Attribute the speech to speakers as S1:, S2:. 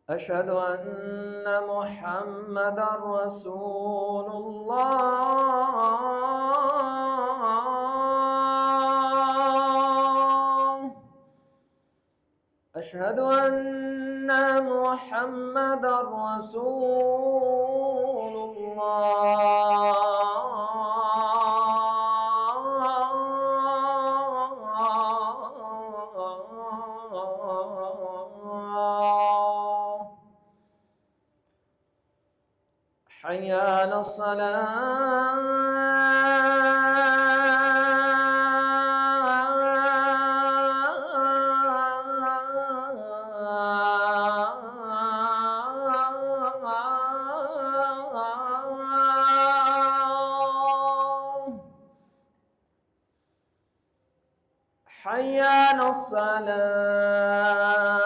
S1: أشهد أن محمدا رسول الله. أشهد أن محمدا رسول الله. حي على الصلاة. حي على الصلاة.